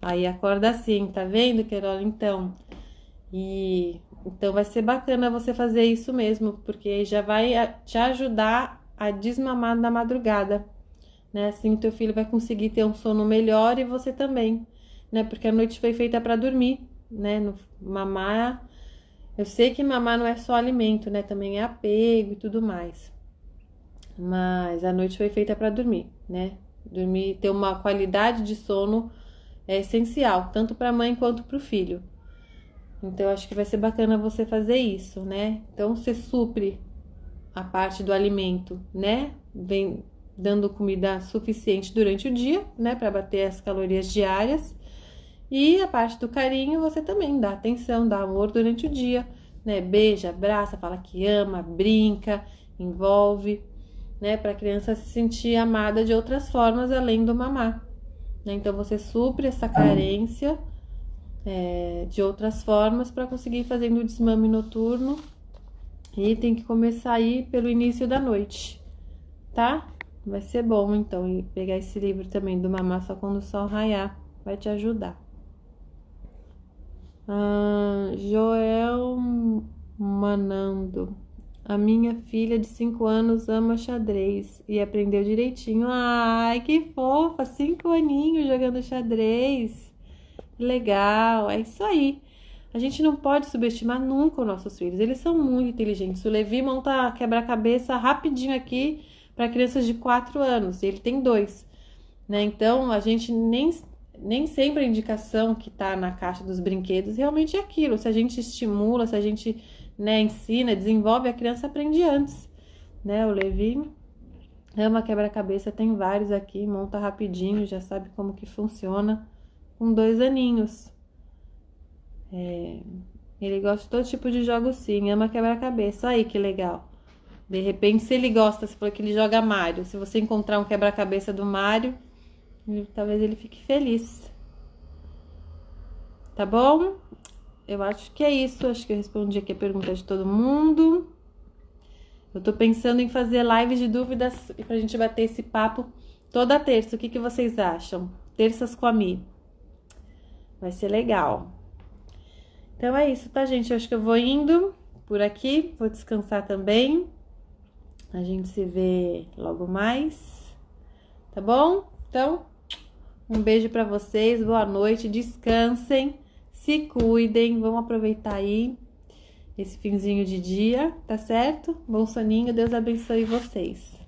Aí acorda assim, tá vendo, Querol? Então, então vai ser bacana você fazer isso mesmo, porque já vai te ajudar a desmamar na madrugada, né? Assim o teu filho vai conseguir ter um sono melhor e você também, né? Porque a noite foi feita para dormir, né? Mamar, eu sei que mamar não é só alimento, né? Também é apego e tudo mais. Mas a noite foi feita para dormir, né? Dormir, ter uma qualidade de sono é essencial, tanto para a mãe quanto para o filho. Então, eu acho que vai ser bacana você fazer isso, né? Então, você supre a parte do alimento, né? Vem dando comida suficiente durante o dia, né? Para bater as calorias diárias. E a parte do carinho, você também dá atenção, dá amor durante o dia, né? Beija, abraça, fala que ama, brinca, envolve, né? Para a criança se sentir amada de outras formas além do mamar, né? Então, você supre essa carência de outras formas para conseguir fazendo o desmame noturno. E tem que começar aí pelo início da noite, tá? Vai ser bom, então, e pegar esse livro também do Mamar Só Quando o Sol Raiar, vai te ajudar. Joel Manando. A minha filha de 5 anos ama xadrez e aprendeu direitinho. Ai, que fofa! 5 aninhos jogando xadrez. Legal, é isso aí. A gente não pode subestimar nunca os nossos filhos. Eles são muito inteligentes. O Levi monta quebra-cabeça rapidinho aqui para crianças de 4 anos. E ele tem 2, né? Então, a gente nem sempre a indicação que tá na caixa dos brinquedos realmente é aquilo. Se a gente estimula, se a gente, né, ensina, desenvolve, a criança aprende antes, né? O Levi ama quebra-cabeça, tem vários aqui, monta rapidinho, já sabe como que funciona, com 2 aninhos. Ele gosta de todo tipo de jogos, sim, ama quebra-cabeça. Aí que legal. De repente, se ele gosta, se for que ele joga Mario, se você encontrar um quebra-cabeça do Mario, talvez ele fique feliz. Tá bom? Eu acho que é isso. Acho que eu respondi aqui a pergunta de todo mundo. Eu tô pensando em fazer lives de dúvidas pra gente bater esse papo toda terça. O que vocês acham? Terças com a Mi. Vai ser legal. Então é isso, tá, gente? Eu acho que eu vou indo por aqui. Vou descansar também. A gente se vê logo mais. Tá bom? Então, Um beijo pra vocês, boa noite, descansem, se cuidem, vamos aproveitar aí esse finzinho de dia, tá certo? Bom soninho, Deus abençoe vocês.